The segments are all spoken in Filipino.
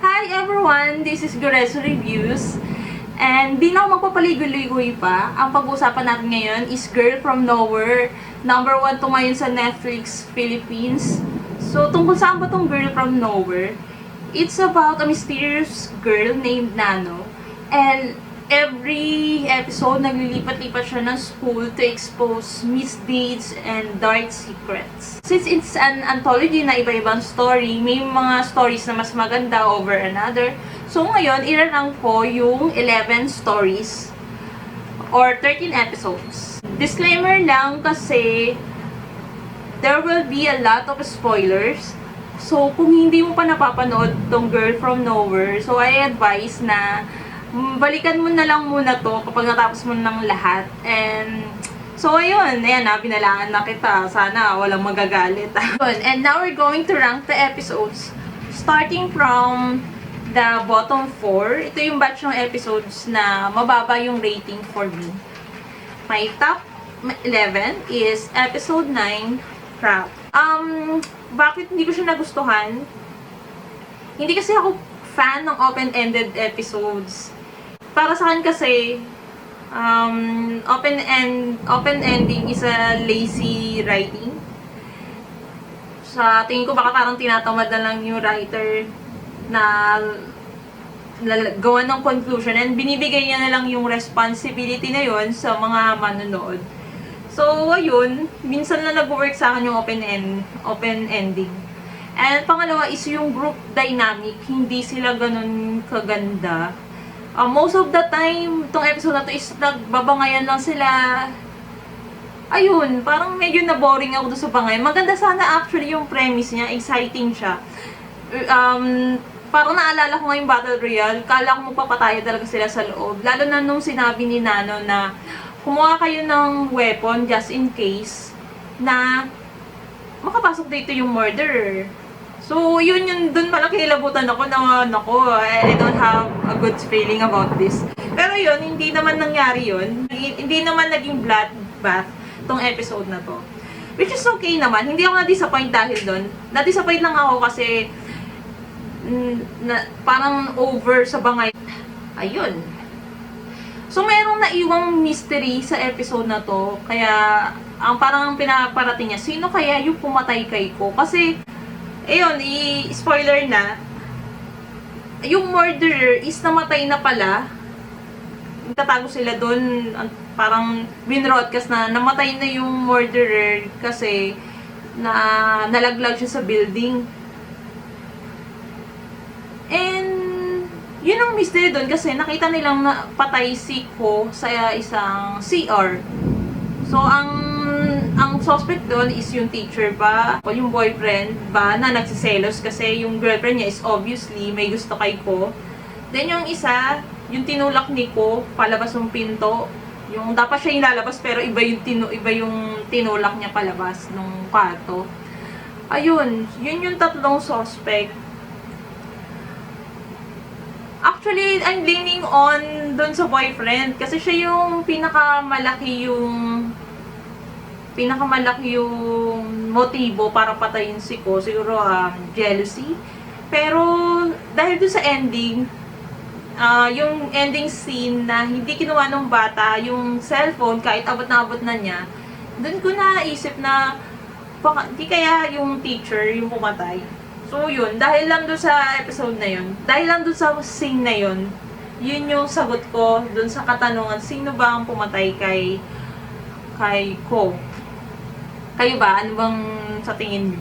Hi everyone! This is Gores Reviews. And di na ako magpapaligoy-ligoy pa. Ang pag-uusapan natin ngayon is Girl from Nowhere. Number 1 to ngayon sa Netflix Philippines. So, tungkol saan ba tong Girl from Nowhere? It's about a mysterious girl named Nano. And every episode, naglilipat-lipat siya ng school to expose misdeeds and dark secrets. Since it's an anthology na iba-ibang story, may mga stories na mas maganda over another. So ngayon, iranang ko yung 11 stories or 13 episodes. Disclaimer lang kasi there will be a lot of spoilers. So kung hindi mo pa napapanood tong Girl from Nowhere, so I advise na balikan mo na lang muna to kapag natapos mo ng lahat. And so ayun, ayan na, binalaan na kita. Sana walang magagalit. And now we're going to rank the episodes starting from the bottom 4. Ito yung batch ng episodes na mababa yung rating for me. My top 11 is episode 9, Trap. Bakit hindi ko siya nagustuhan? Hindi kasi ako fan ng open-ended episodes. Para sa akin kasi, open ending is a lazy writing. Sa tingin ko baka parang tinatamad na lang yung writer na gawa ng conclusion and binibigay niya na lang yung responsibility na yon sa mga manonood. So, ayun, minsan na nag-work sa akin yung open ending. And pangalawa is yung group dynamic, hindi sila ganun kaganda. Most of the time, itong episode na to is nagbabangayan lang sila. Ayun, parang medyo na-boring ako doon sa bangayan. Maganda sana actually yung premise niya, exciting siya. Parang naalala ko ngayong Battle Royale, kala ko magpapataya talaga sila sa loob. Lalo na nung sinabi ni Nano na kumuha kayo ng weapon just in case na makapasok dito yung murderer. So, yun yung dun malaki nilabutan ako na, nako, I don't have a good feeling about this. Pero yun, hindi naman nangyari yun. Hindi naman naging bloodbath tong episode na to. Which is okay naman. Hindi ako na-disappoint dahil dun. Na-disappoint lang ako kasi parang over sa bangay. Ayun. So, merong naiwang mystery sa episode na to. Kaya, ang parang pinaparating niya, sino kaya yung pumatay kay Ko? Kasi, ayun, i-spoiler na, yung murderer is namatay na pala. Tatago sila doon, parang binroadcast na namatay na yung murderer kasi nalaglag siya sa building. And yun ang mystery doon kasi nakita nilang patay si Ko sa isang CR. So, ang suspect doon is yung teacher ba o yung boyfriend ba na nagsiselos kasi yung girlfriend niya is obviously may gusto kay Ko. Then yung isa, yung tinulak ni Ko palabas ng pinto. Yung dapat siya yung lalabas pero iba yung tinulak niya palabas ng kwarto. Ayun, yun yung tatlong suspect. Actually, I'm leaning on doon sa boyfriend kasi siya yung pinakamalaki yung motibo para patayin si Ko. Siguro jealousy. Pero dahil doon sa ending, yung ending scene na hindi kinuha ng bata yung cellphone kahit abot na niya, doon ko naisip na baka, di kaya yung teacher yung pumatay. So yun, dahil lang doon sa episode na yun, dahil lang doon sa scene na yun, yun yung sagot ko doon sa katanungan, sino ba ang pumatay kay Ko? Kayo ba? Ano bang sa tingin niyo?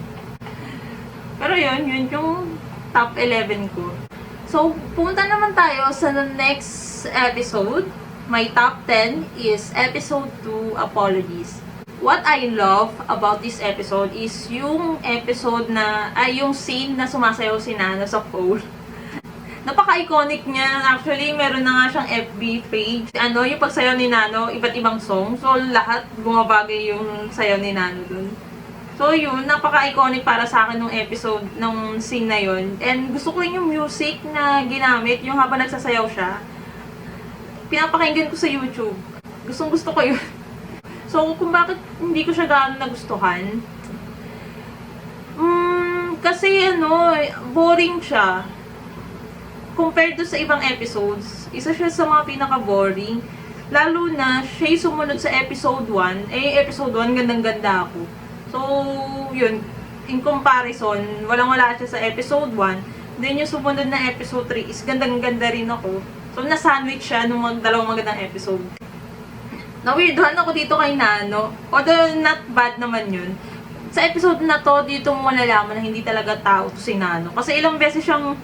Pero yun yung top 11 ko. So, pumunta naman tayo sa next episode. My top 10 is episode 2, Apologies. What I love about this episode is yung episode na, yung scene na sumasayaw si Nano sa pole. Napaka-iconic niya. Actually, meron na nga siyang FB page. Yung pagsayaw ni Nano, iba't ibang song. So, lahat bumabagay yung sayaw ni Nano dun. So, yun, napaka-iconic para sa akin nung episode, nung scene na yun. And gusto ko yung music na ginamit, yung habang nagsasayaw siya. Pinapakinggan ko sa YouTube. Gustong-gusto ko yun. So, kung bakit hindi ko siya gaano nagustuhan, kasi boring siya. compared to sa ibang episodes, isa siya sa mga pinaka-boring. Lalo na, siya yung sumunod sa episode 1. Episode 1, gandang-ganda ako. So, yun. In comparison, walang-wala siya sa episode 1. Then, yung sumunod na episode 3 is gandang-ganda rin ako. So, na-sandwich siya nung dalawang magandang episode. Na-weirdohan ako dito kay Nano. Although, not bad naman yun. Sa episode na to, dito mo malalaman na hindi talaga tao to si Nano. Kasi ilang beses siyang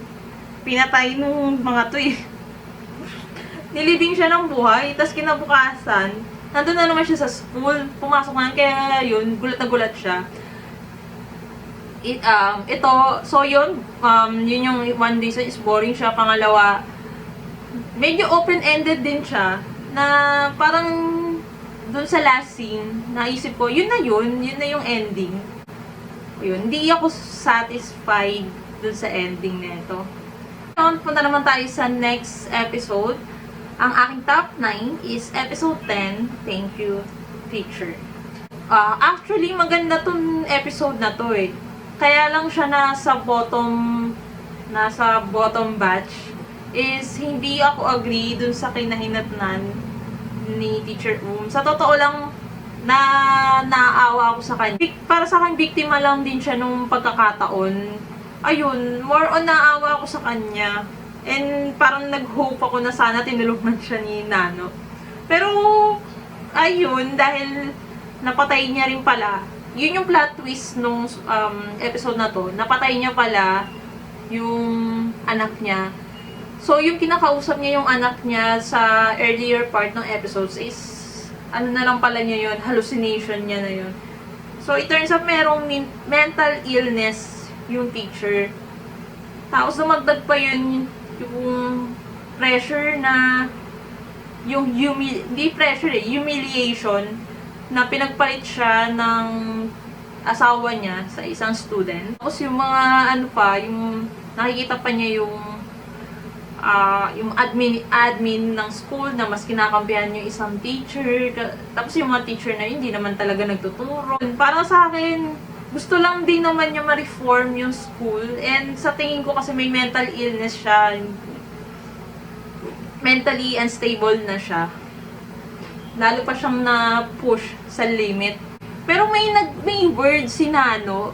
pinatay nung mga to eh. Nilibing siya ng buhay, tapos kinabukasan, nandun na naman siya sa school, pumasok na, kaya yun, gulat na gulat siya. Yun yung one reason is boring siya. Pangalawa, medyo open-ended din siya, na parang dun sa last scene, naisip ko, yun na yung ending. Yun, hindi ako satisfied dun sa ending nito. Punta naman tayo sa next episode. Ang aking top 9 is episode 10, Thank You, Teacher. Actually, maganda tong episode na to eh. Kaya lang siya nasa bottom batch is hindi ako agree dun sa kinahinatnan ni Teacher Sa totoo lang, naawa ako sa kanya. Para sa akin, biktima lang din siya nung pagkakataon. Ayun, more on naawa ako sa kanya. And parang nag-hope ako na sana tinulungan siya ni Nano. Pero, ayun, dahil napatay niya rin pala. Yun yung plot twist nung episode na to. Napatay niya pala yung anak niya. So, yung kinakausap niya yung anak niya sa earlier part ng episodes is, ano na lang pala niya yun, hallucination niya na yun. So, it turns out merong mental illness yung teacher. Tapos, dumagdag pa yun yung pressure na yung humiliation na pinagpalit siya ng asawa niya sa isang student. Tapos yung mga yung nakikita pa niya yung admin ng school na mas kinakampihan yung isang teacher. Tapos yung mga teacher na yun, hindi naman talaga nagtuturo. Para sa akin, gusto lang din naman niya ma-reform yung school. And sa tingin ko kasi may mental illness siya. Mentally unstable na siya. Lalo pa siyang na-push sa limit. Pero may word si Nano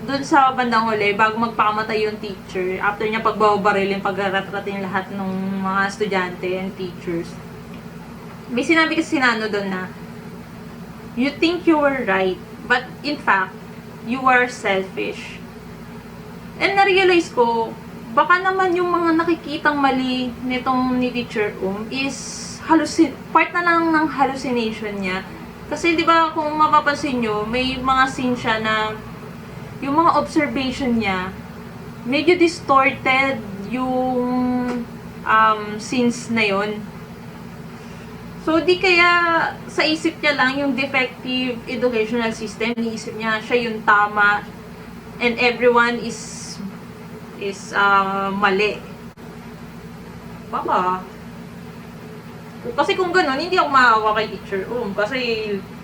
dun sa bandang huli, bago magpakamatay yung teacher. After niya pagbabarilin, pag-ratratin lahat ng mga estudyante and teachers. May sinabi kasi si Nano dun na, you think you were right, but in fact, you are selfish. And na-realize ko, baka naman yung mga nakikitang mali nitong ni Teacher is part na lang ng hallucination niya. Kasi 'di ba kung mapapansin nyo, may mga scene siya na yung mga observation niya medyo distorted yung scenes na yon. So, di kaya sa isip niya lang yung defective educational system, iniisip niya siya yung tama and everyone is mali. Baka. Kasi kung gano'n, hindi ako maawa kay Teacher kasi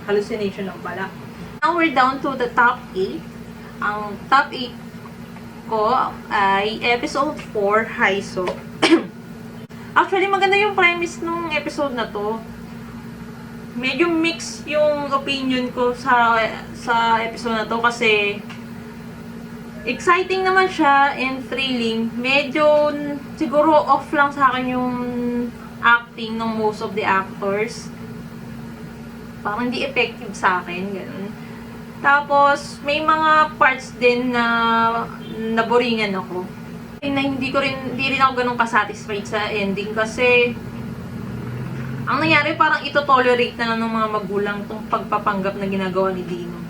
hallucination lang pala. Now we're down to the top 8. Ang top 8 ko ay episode 4, Haiso. Actually, maganda yung premise nung episode na to. Medyo mix yung opinion ko sa episode na to kasi exciting naman siya and thrilling. Medyo siguro off lang sa akin yung acting ng most of the actors. Parang hindi effective sa akin, ganun. Tapos, may mga parts din na naboringan ako. Na hindi rin ako ganun kasatisfied sa ending kasi ang nangyari parang ito-tolerate na lang ng mga magulang tong pagpapanggap na ginagawa ni Dino.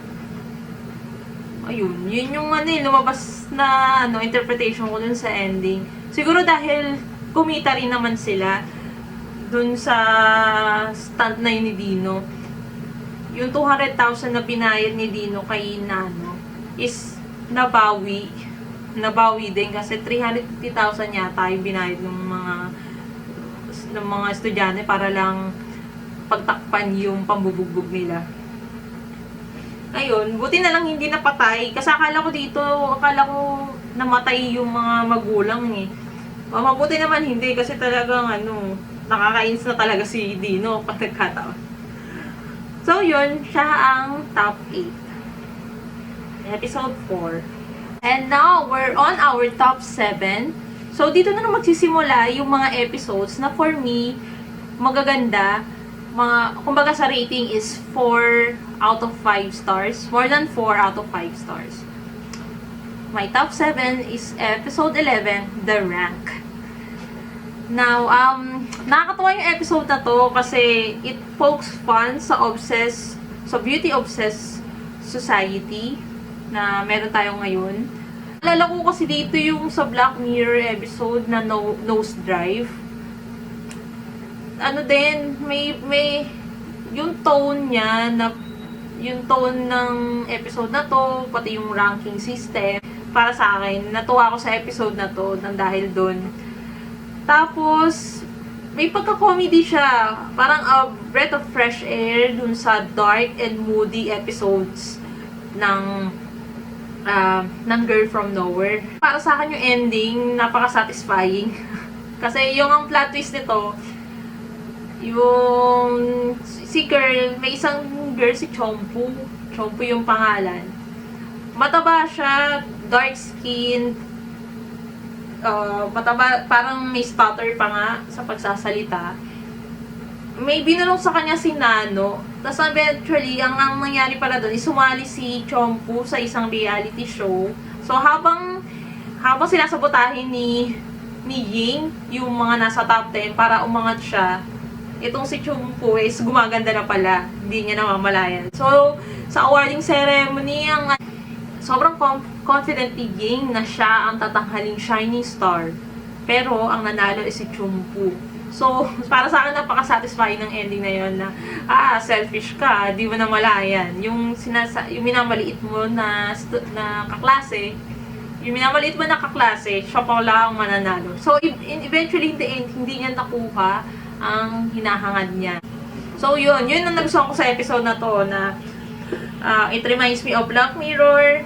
Ayun, yun yung lumabas na interpretation ko dun sa ending. Siguro dahil kumita rin naman sila dun sa stunt na yun ni Dino. Yung 200,000 na binayad ni Dino kay Nano is nabawi din kasi 350,000 yata yung binayad ng mga estudyante para lang pagtakpan yung pambubugbog nila. Ayun, buti na lang hindi napatay kasi akala ko namatay yung mga magulang eh. Mabuti naman hindi kasi talagang nakakainis na talaga si Dino pag nagkataon. So yun, siya ang top 8. Episode 4. And now, we're on our top 7. So dito na magsisimula yung mga episodes na for me, magaganda. Kumbaga sa rating is 4 out of 5 stars. More than 4 out of 5 stars. My top 7 is episode 11, The Rank. Now, nakakatuwa yung episode na to kasi it pokes fun sa beauty-obsessed society na meron tayo ngayon. Alala ko kasi dito yung sa Black Mirror episode na Nose Drive. May yung tone niya na yung tone ng episode na to, pati yung ranking system, para sa akin, natuwa ako sa episode na to nang dahil doon. Tapos, may pagka-comedy siya. Parang a breath of fresh air dun sa dark and moody episodes ng Girl From Nowhere. Para sa akin yung ending, napaka-satisfying. Kasi yung ang plot twist nito, yung si girl, may isang girl si Chompu. Chompu yung pangalan. Mataba siya, dark skin, mataba, parang may stutter pa nga sa pagsasalita. May binulong sa kanya si Nano. Tapos eventually, ang nangyari pala doon, sumali si Chompu sa isang reality show. So habang sinasabotahin ni Ying yung mga nasa top 10 para umangat siya, itong si Chompu is gumaganda na pala. Hindi niya namamalayan. So, sa awarding ceremony, sobrang confident ni Ying na siya ang tatanghaling shining star. Pero, ang nanalo is si Chompu. So, para sa akin, napaka-satisfying ng ending na yon na, selfish ka, di mo namalayan. Yung minamaliit mo na kaklase, siya pa wala ang mananalo. So, eventually, in the end, hindi niya nakuha ang hinahangad niya. So, yun ang nagustuhan ko sa episode na to na it reminds me of Black Mirror,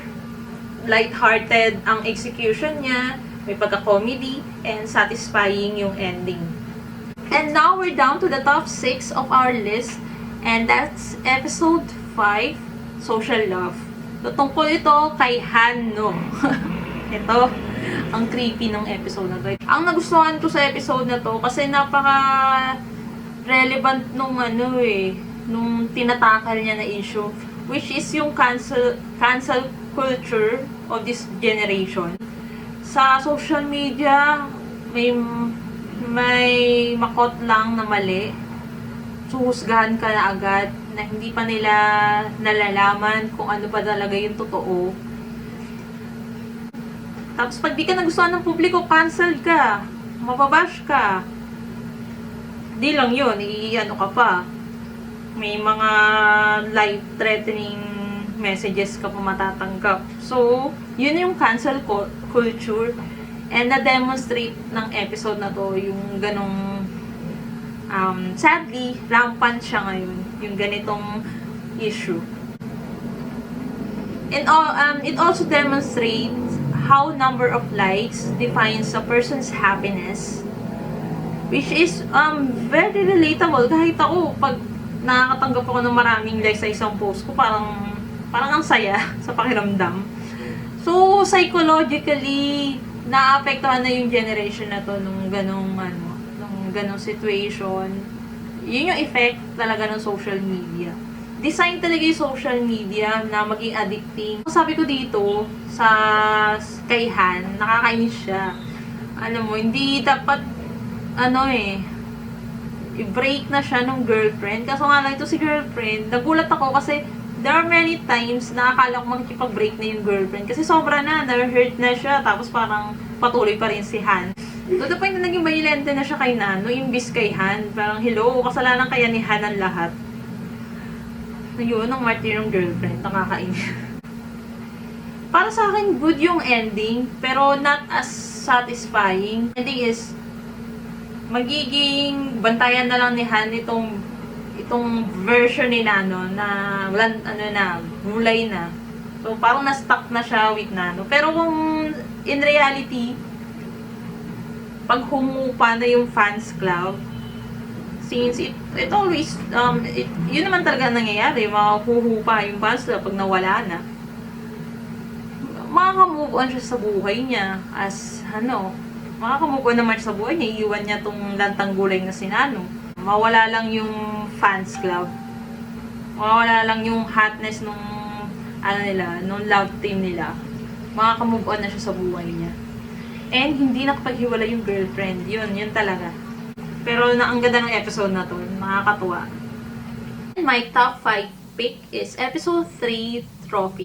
light-hearted ang execution niya, may pagka-comedy, and satisfying yung ending. And now, we're down to the top 6 of our list, and that's episode 5, Social Love. So, tungkol ito kay Hanno. Ito, ang creepy ng episode na to. Ang nagustuhan ko sa episode na to, kasi napaka-relevant nung nung tinatakal niya na issue, which is yung cancel culture of this generation. Sa social media, may makot lang na mali, suhusgahan ka na agad na hindi pa nila nalalaman kung ano pa talaga yung totoo. Tapos pag di ka nagustuhan ng publiko, cancel ka, mababash ka. Di lang yun, ka pa. May mga life-threatening messages ka pa matatanggap. So, yun yung cancel culture. And na-demonstrate ng episode na to yung ganong sadly, rampant siya ngayon. Yung ganitong issue. And it also demonstrates how number of likes defines a person's happiness. Which is very relatable. Kahit ako, pag nakakatanggap ako ng maraming likes sa isang post ko, parang ang saya sa pakiramdam. So, psychologically, naapektuhan na yung generation na to nung ganong situation. Yun yung effect talaga ng social media. Design talaga yung social media na maging addicting. Sabi ko dito, kay Han, nakakainis siya. Alam mo, hindi dapat, i-break na siya ng girlfriend. Kaso nga lang ito si girlfriend, nagulat ako kasi there are many times na akala ko makikipag-break na yung girlfriend. Kasi sobra na, na-hurt na siya. Tapos parang patuloy pa rin si Han. To the point na naging violente na siya kay Nano, imbis kay Han. Parang, hello, kasalanan kaya ni Han ang lahat. Ayun, ang martir ng girlfriend. Nakakainis. Para sa akin, good yung ending, pero not as satisfying. Ending is, magiging bantayan na lang ni Han itong version ni Nano na gulay na. So, parang na-stuck na siya with Nano. Pero kung in reality, pag humupa na yung fans club, since it always, yun naman talaga nangyayari, mahuhupa yung fans club pag nawala na. Makaka-move on siya sa buhay niya as, makaka-move on naman siya sa buhay niya, iiwan niya tong lantang gulay na sinano. Mawala lang yung fans club. Mawala lang yung hotness nung, nung love team nila. Makaka-move on na siya sa buhay niya. And hindi nakapaghiwalay yung girlfriend. Yun talaga. Pero ang ganda ng episode na to, nakakatuwa. My top 5 pick is episode 3, Trophy.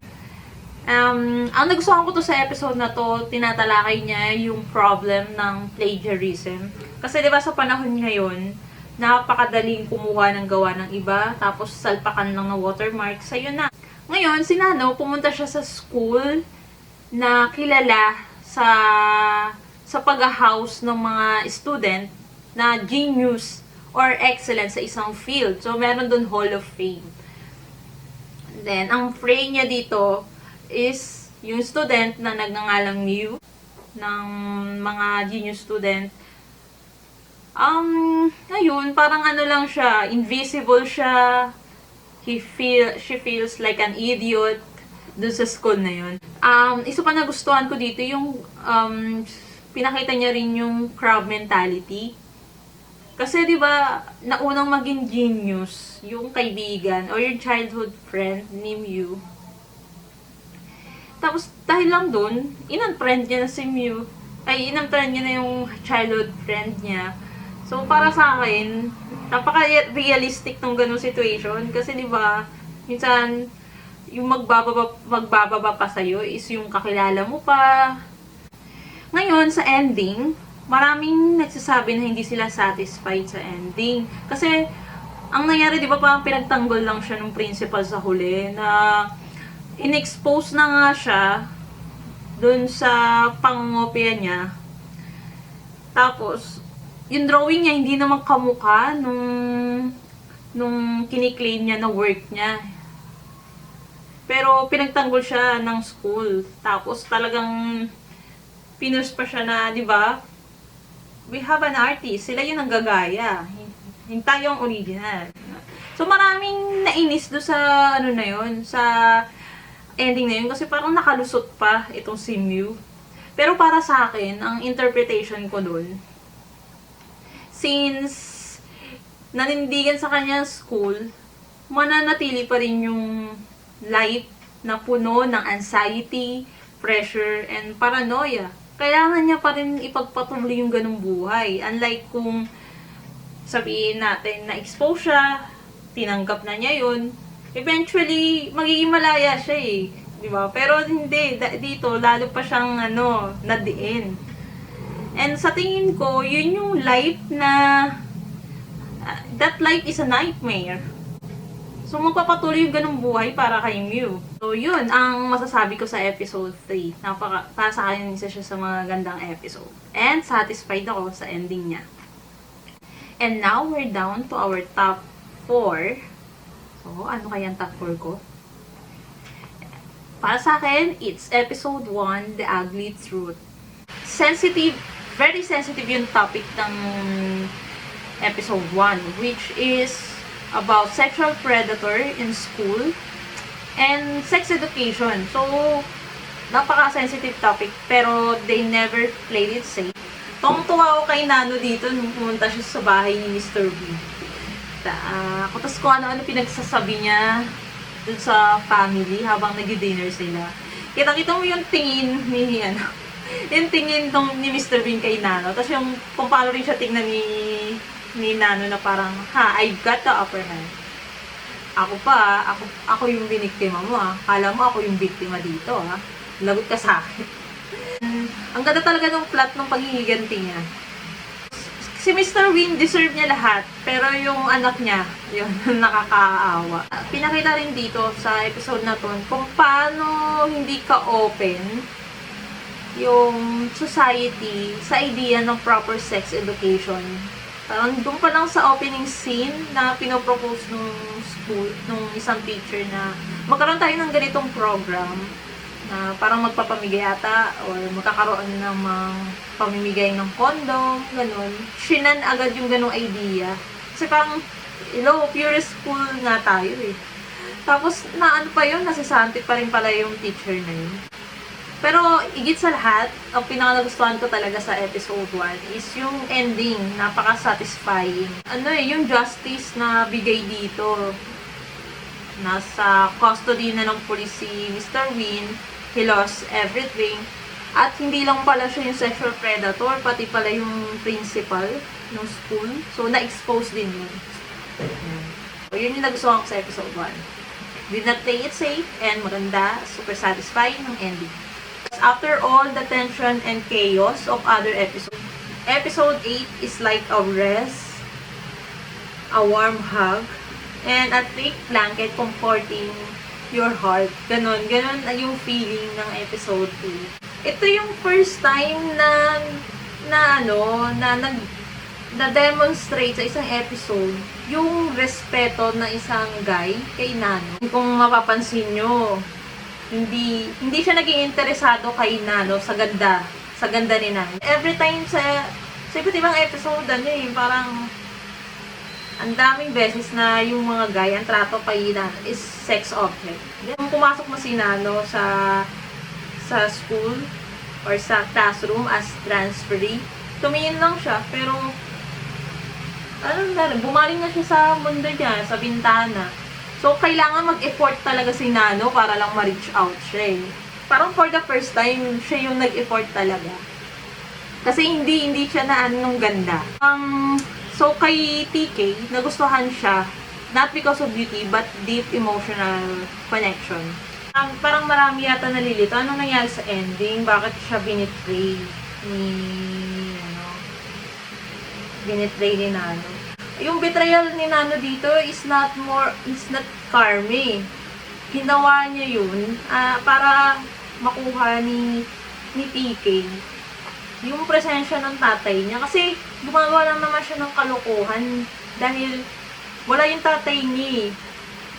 Ang nagustuhan ko to sa episode na to, tinatalakay niya yung problem ng plagiarism. Kasi 'di ba sa panahon ngayon, napakadaling kumuha ng gawa ng iba, tapos salpakan lang ng watermark, sa'yo na. Ngayon, si Nano, pumunta siya sa school na kilala sa pag-house ng mga student na genius or excellent sa isang field. So, meron dun Hall of Fame. Then, ang frame niya dito is yung student na nagngangalang Mew ng mga genius student. Ngayon, parang lang siya, invisible siya. She feels like an idiot dun sa school na yun. Isa pa nagustuhan ko dito yung pinakita niya rin yung crowd mentality. Kasi 'di ba, naunang maging genius yung kaibigan or yung childhood friend ni Mew. Tapos dahil lang doon, in-unfriend niya na si Mew. In-unfriend niya na yung childhood friend niya. So para sa akin, napaka-realistic tong ganung situation kasi 'di ba, minsan yung magbababa pa sa'yo is yung kakilala mo pa. Ngayon, sa ending, maraming nagsasabi na hindi sila satisfied sa ending. Kasi, ang nangyari, di ba, parang pinagtanggol lang siya ng principal sa huli na in-expose na nga siya dun sa pangungopia niya. Tapos, yung drawing niya hindi naman kamukha nung kiniklaim niya na work niya. Pero pinagtanggol siya ng school. Tapos talagang pinus pa siya na, di ba? We have an artist. Sila yung nanggagaya. Hindi tayo ang original. So maraming nainis do sa na yun, sa ending na yun. Kasi parang nakalusot pa itong si Mew. Pero para sa akin, ang interpretation ko dun, since nanindigan sa kanya school, mananatili pa rin yung life na puno ng anxiety, pressure, and paranoia. Kailangan niya pa rin ipagpatuloy yung ganung buhay. Unlike kung sabihin natin na expose siya, tinanggap na niya yun, eventually, magiging malaya siya eh. Diba? Pero hindi, dito, lalo pa siyang nadiin. And sa tingin ko, yun yung life na, that life is a nightmare. So, magpapatuloy yung ganung buhay para kay Mew. So, yun ang masasabi ko sa episode 3. Para sa akin, isa siya sa mga gandang episode. And satisfied ako sa ending niya. And now, we're down to our top 4. So, ano kaya ang top 4 ko? Para sa akin, it's episode 1, The Ugly Truth. Sensitive, very sensitive yung topic ng episode 1, which is about sexual predator in school and sex education. So, napaka-sensitive topic, pero they never played it safe. Tuwang-tuwa ako kay Nano dito nung pumunta siya sa bahay ni Mr. B. Tapos kung ano-ano pinagsasabi niya dun sa family habang nag-dinner sila. Kita-kita mo yung tingin ni, yung tingin ni Mr. Bean kay Nano. Tapos yung kung paano rin siya tingnan ni Nano na parang, I've got the upper hand. Ako yung biniktima mo Kala mo ako yung biktima dito Lagot ka sa akin. Ang ganda talaga ng plot ng paghihiganti niya. Si Mr. Win, deserve niya lahat. Pero yung anak niya, yun, nakakaawa. Pinakita rin dito sa episode na to kung paano hindi ka open yung society sa idea ng proper sex education. Parang doon pa lang sa opening scene na pinopropose nung school, nung isang teacher na magkaroon tayo ng ganitong program na parang magpapamigay ata or magkakaroon ng mga pamimigay ng condom, ganun. Shinan agad yung ganung idea. Kasi parang, purest school nga tayo eh. Tapos, na ano pa yun, nasasante pa rin pala yung teacher na yun. Pero, higit sa lahat, ang pinaka-nagustuhan ko talaga sa episode 1 is yung ending, napaka-satisfying. Yung justice na bigay dito. Nasa custody na ng police si Mr. Win. He lost everything. At hindi lang pala siya yung sexual predator, pati pala yung principal ng school. So, na-expose din yun. So, yun yung nagustuhan ko sa episode 1. Did not play it safe, and maganda, super satisfying ng ending. After all the tension and chaos of other episodes, episode 8 is like a rest, a warm hug, and a thick blanket comforting your heart. Ganon yung feeling ng episode 2. Ito yung first time na demonstrate sa isang episode yung respeto ng isang guy kay Nano. Kung mapapansin nyo, hindi siya naging interesado kay Nano sa ganda ni Nano. Every time sa iba't ibang episode, parang ang daming beses na yung mga guy, ang trato kay Nano is sex object. Kung pumasok mo si Nano sa school or sa classroom as transferee, tumingin lang siya, pero bumaling na siya sa mundo niya, sa bintana. So, kailangan mag-effort talaga si Nano para lang ma-reach out siya eh. Parang for the first time, siya yung nag-effort talaga. Kasi hindi siya na anong ganda. So, kay TK, nagustuhan siya, not because of beauty, but deep emotional connection. Parang marami yata nalilito. Anong nangyari sa ending? Bakit siya binitray ni Nano? Yung betrayal ni Nano dito is not karmi. Ginawa niya yun para makuha ni TK yung presensya ng tatay niya. Kasi gumagawa lang naman siya ng kalokohan dahil wala yung tatay niya.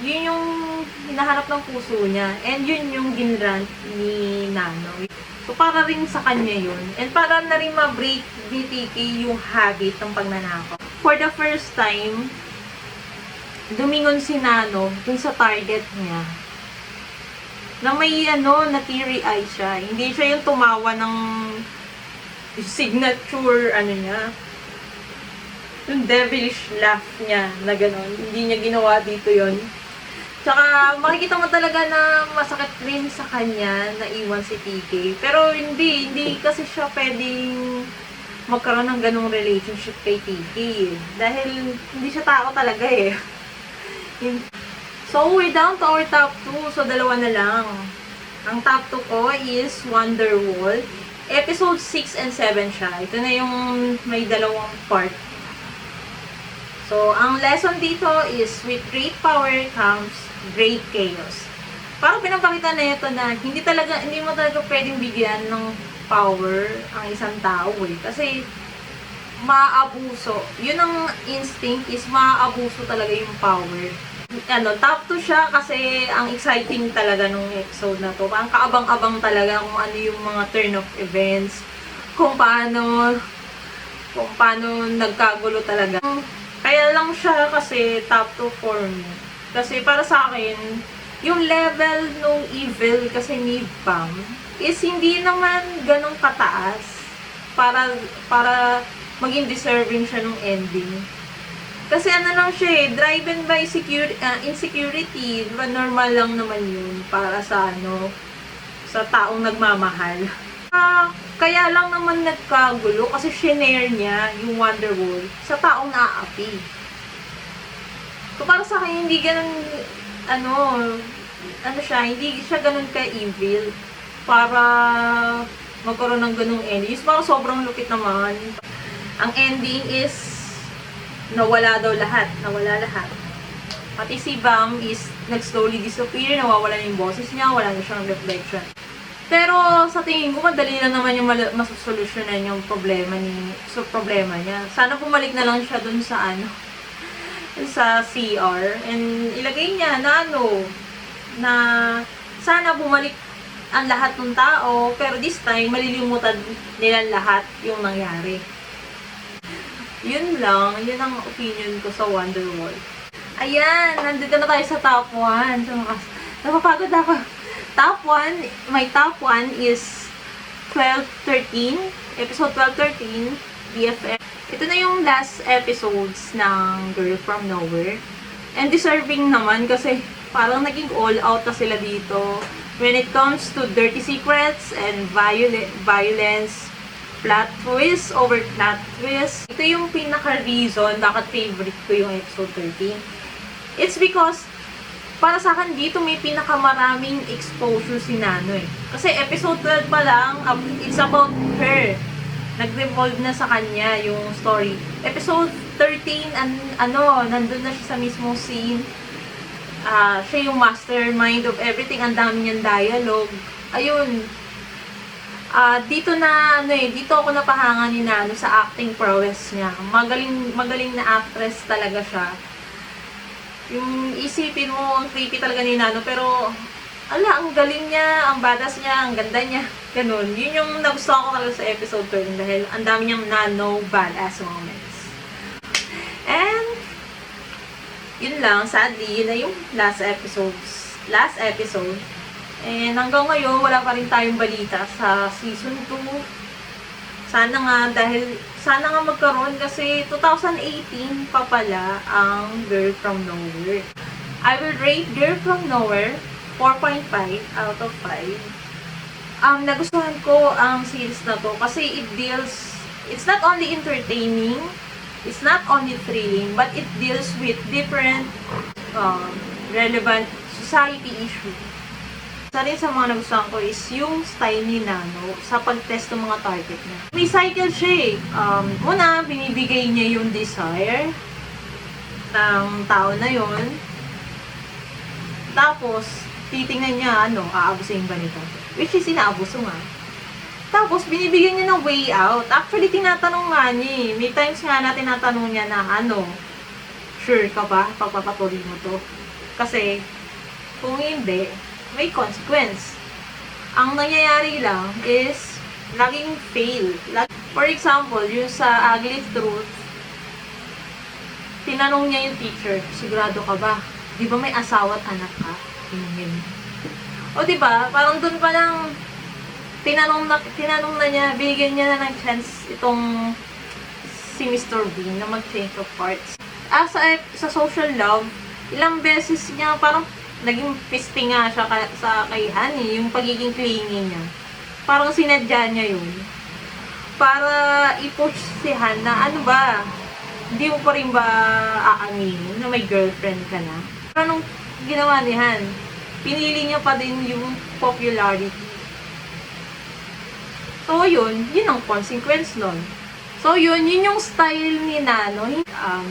Yun yung hinahanap ng puso niya. And yun yung ginrant ni Nano. So, para rin sa kanya yun. And para na rin ma-break ni TK yung habit ng pagnanakaw. For the first time, dumingon si Nano dun sa target niya. Na may na teary eye siya. Hindi siya yung tumawa ng signature, niya. Yung devilish laugh niya na gano'n. Hindi niya ginawa dito yon. Tsaka, makikita mo talaga na masakit rin sa kanya na iwan si TK. Pero hindi kasi siya pwedeng magkaroon ng ganong relationship kay TK. Dahil hindi siya tao talaga eh. So, we're down to our top 2. So, dalawa na lang. Ang top 2 ko is Wonderwall. Episode 6 and 7 siya. Ito na yung may dalawang part. So, ang lesson dito is with great power comes great chaos. Parang pinapakita na ito na hindi mo talaga pwedeng bigyan ng power ang isang tao eh. Kasi maaabuso. Yun ang instinct is maaabuso talaga yung power. Top 2 siya kasi ang exciting talaga nung episode na to. Ang kaabang-abang talaga kung ano yung mga turn of events, kung paano nagkagulo talaga. Kaya lang siya kasi top 2 for me. Kasi para sa akin, yung level nung evil kasi ni Pam is hindi naman ganong kataas para maging deserving siya nung ending. Kasi lang siya eh, driven by insecurity. Diba, normal lang naman yun para sa sa taong nagmamahal. Kaya lang naman nagkagulo kasi shinare niya yung Wonderwall sa taong naaapi. So para sa akin, hindi ganun, hindi siya ganun ka-evil para magkaroon ng ganung ending. Parang sobrang lupit naman. Ang ending is nawala lahat. Pati si Bam is nag-slowly disappear, nawawala na yung boses niya, wala na siyang reflection. Pero sa tingin ko, madali lang naman yung masusolusyonan yung problema niya. Sana bumalik na lang siya dun sa sa CR and ilagay niya na sana bumalik ang lahat ng tao, pero this time, malilimutan nila lahat yung nangyari. Yun lang, yun ang opinion ko sa Wonderwall. Ayan, nandito na tayo sa top 1. Napapagod ako. Top 1, my top 1 is 12-13, episode 12-13, BFF. Ito na yung last episodes ng Girl From Nowhere. And deserving naman kasi parang naging all out na sila dito. When it comes to dirty secrets and violence, plot twist over plot twist. Ito yung pinaka-reason bakit favorite ko yung episode 13. It's because para sa akin dito may pinakamaraming exposure si Nano eh. Kasi episode 12 pa lang, it's about her. Nag-revolve na sa kanya yung story. Episode 13, nandun na siya sa mismong scene. Siya yung mastermind of everything. Ang dami niyang dialogue. Ayun. Dito ako napahanga ni Nano sa acting prowess niya. Magaling na actress talaga siya. Yung isipin mo, ang creepy talaga ni Nano, pero ang galing niya, ang badass niya, ang ganda niya. Ganun. Yun yung nagustuhan ko talaga sa episode 12 dahil ang dami niyang Nano badass moments. And yun lang, sadly, yun na yung last episode. And hanggang ngayon, wala pa rin tayong balita sa season 2. Sana nga magkaroon kasi 2018 pa pala ang Girl From Nowhere. I will rate Girl From Nowhere 4.5 out of 5. Nagustuhan ko ang series na to kasi it's not only entertaining, it's not only thrilling, but it deals with different relevant society issues. Isa rin sa mga nagustuhan ko is yung style ni Nano sa pag-test ng mga target niya. May cycle siya eh. Una, binibigay niya yung desire ng tao na yon. Tapos, titingnan niya, aabusin ba nito? Which is, inaabuso nga. Tapos, binibigyan niya ng way out. Actually, tinatanong nga niya eh. May times nga na tinatanong niya na, sure ka ba pagpapatuloy mo to? Kasi, kung hindi, may consequence. Ang nangyayari lang is, laging fail. For example, yung sa Ugly Truth, tinanong niya yung teacher, sigurado ka ba? Di ba may asawa at anak ka? O di ba? Parang dun pa lang tinanong na niya, bigyan niya na ng chance itong si Mr. Bean na mag-change of hearts. Sa social love, ilang beses niya parang naging piste nga siya kay Honey, yung pagiging clingy niya. Parang sinadya niya yun. Para i-push si Han na, hindi mo pa rin ba aaminin na may girlfriend ka na? Pero anong ginawa ni Han? Pinili niya pa din yung popularity. So yun ang consequence nun. So yun yung style ni Nano.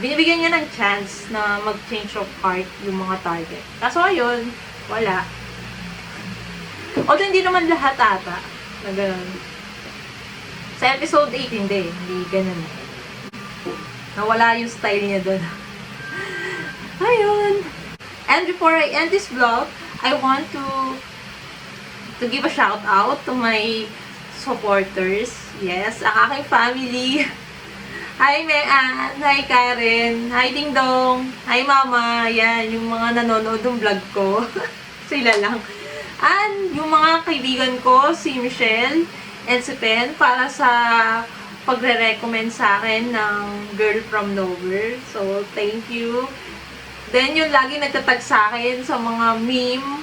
Binibigyan niya ng chance na mag-change of heart yung mga target. Kaso ayun, wala. Although hindi naman lahat ata na ganun. Sa episode 8, hindi ganun. Nawala yung style niya doon. Ayun. And before I end this vlog, I want to give a shout out to my supporters. Yes, ang aking family. Hi Mean, hi Karen, hi Ding Dong, hi Mama. Yan, yung mga nanonood ng vlog ko. Sila lang. And yung mga kaibigan ko, si Michelle and si Pen, para sa pagre-recommend sa akin ng Girl From Nowhere. So, thank you. Then, yung lagi nagtatag sa akin sa mga meme,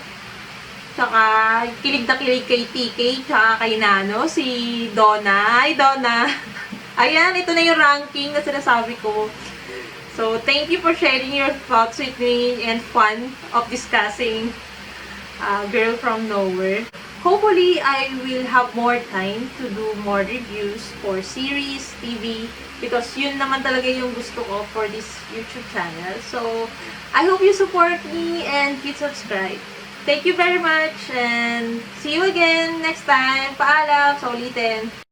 tsaka kilig na kilig kay TK, tsaka kay Nano, si Donna. Hi, Donna! Ayan, ito na yung ranking na sinasabi ko. So, thank you for sharing your thoughts with me and fun of discussing Girl From Nowhere. Hopefully, I will have more time to do more reviews for series, TV, because yun naman talaga yung gusto ko for this YouTube channel. So, I hope you support me and please subscribe. Thank you very much and see you again next time. Paalam sa ulitin.